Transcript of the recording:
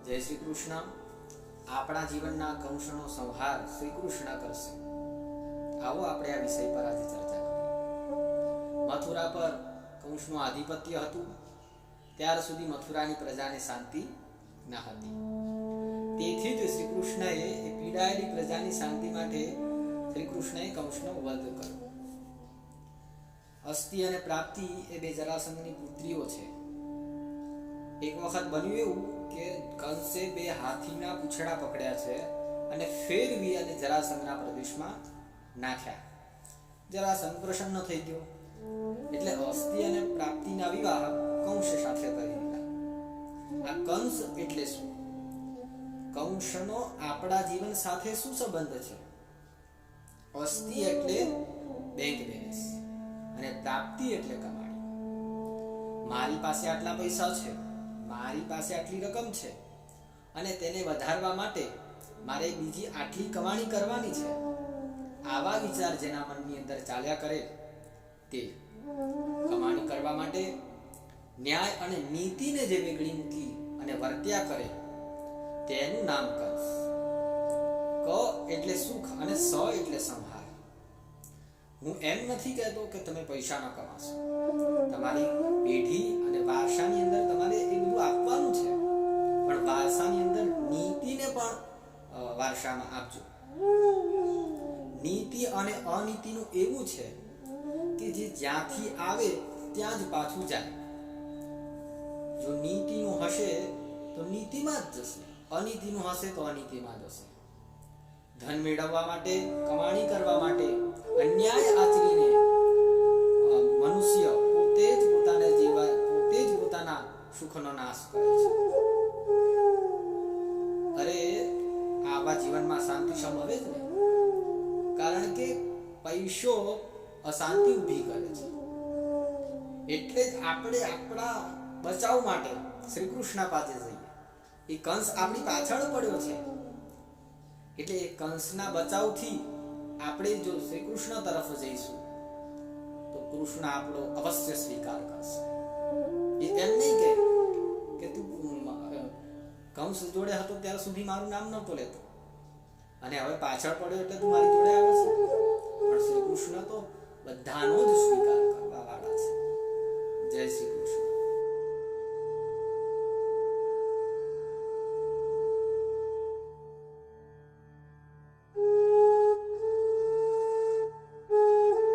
જય શ્રી કૃષ્ણ. આપણા જીવનના કંસનો સંહાર શ્રી કૃષ્ણ કરશે. આવો આપણે આ વિષય પર આજે ચર્ચા કરીએ. મથુરા પર કંસનું આધિપત્ય હતું. ત્યાર સુધી મથુરાની પ્રજાને શાંતિ ન હતી. તેથી જ શ્રી કૃષ્ણએ એ પીડાયેલી પ્રજાની શાંતિ માટે શ્રી કૃષ્ણએ કંસનો વધ કર્યો. અસ્તિ અને પ્રાપ્તિ એ બે જરાસંઘની પુત્રીઓ છે. એક વખત બન્યું એવું કે કંસે બે હાથીના પૂંછડા પકડ્યા છે અને ફેરવી અને જરાસંઘના પ્રદેશમાં નાખ્યા. જરાસંઘ પ્રસન્ન થઈ ગયો એટલે અસ્તિ અને પ્રાપ્તિના વિવાહ કંસ સાથે કરી દીધા. આ કંસ એટલે શું? કંસનો આપણા જીવન સાથે શું સંબંધ છે? અસ્તિ એટલે બેંક બેલેન્સ અને પ્રાપ્તિ એટલે કમાણી. મારી પાસે આટલા પૈસા છે, મારી પાસે આટલી રકમ છે અને તેને વધારવા માટે મારે બીજી આટલી કમાણી કરવાની છે. આવા વિચાર જેના મનની અંદર ચાલ્યા કરે તે કમાણી કરવા માટે ન્યાય અને નીતિને જે વેગળી મૂકી અને વર્ત્યા કરે તેનું નામ કંસ. ક એટલે સુખ અને સ એટલે સંહાર. હું એમ નથી કહેતો કે તમે પૈસા ન કમાશો. તમારી પેઢી અને વારસાની અંદર તમારે એ બધું આપવાનું છે, પણ વારસાની અંદર નીતિને પણ વારસામાં આપજો. નીતિ અને અનીતિનું એવું છે કે જે જ્યાંથી આવે ત્યાં જ પાછું જાય. જો નીતિનું હશે તો નીતિમાં જ જશે, અનીતિનું હશે તો અનીતિમાં જ હશે. ધન મેળવવા માટે, કમાણી કરવા માટે અન્યાય આચરીને મનુષ્ય પોતે જ પોતાના સુખનો નાશ કરે છે. અરે આવા જીવનમાં શાંતિ સંભવે જ નહીં, કારણ કે પૈસો અશાંતિ ઊભી કરે છે. એટલે જ આપણે આપણા બચાવ માટે શ્રી કૃષ્ણ પાસે જઈએ. એ કંસ આપણી પાછળ પડ્યો છે એટલે એ કંસના બચાવથી આપણે જો શ્રી કૃષ્ણ તરફ જઈશું તો કૃષ્ણ આપણો અવશ્ય સ્વીકાર કરશે. એ એમ નહીં કે તું કંસ જોડે હતો ત્યાર સુધી મારું નામ નહોતો લેતો અને હવે પાછળ પડ્યો એટલે તું મારી જોડે આવે છે. પણ શ્રી કૃષ્ણ તો બધાનો જ સ્વીકાર કરે.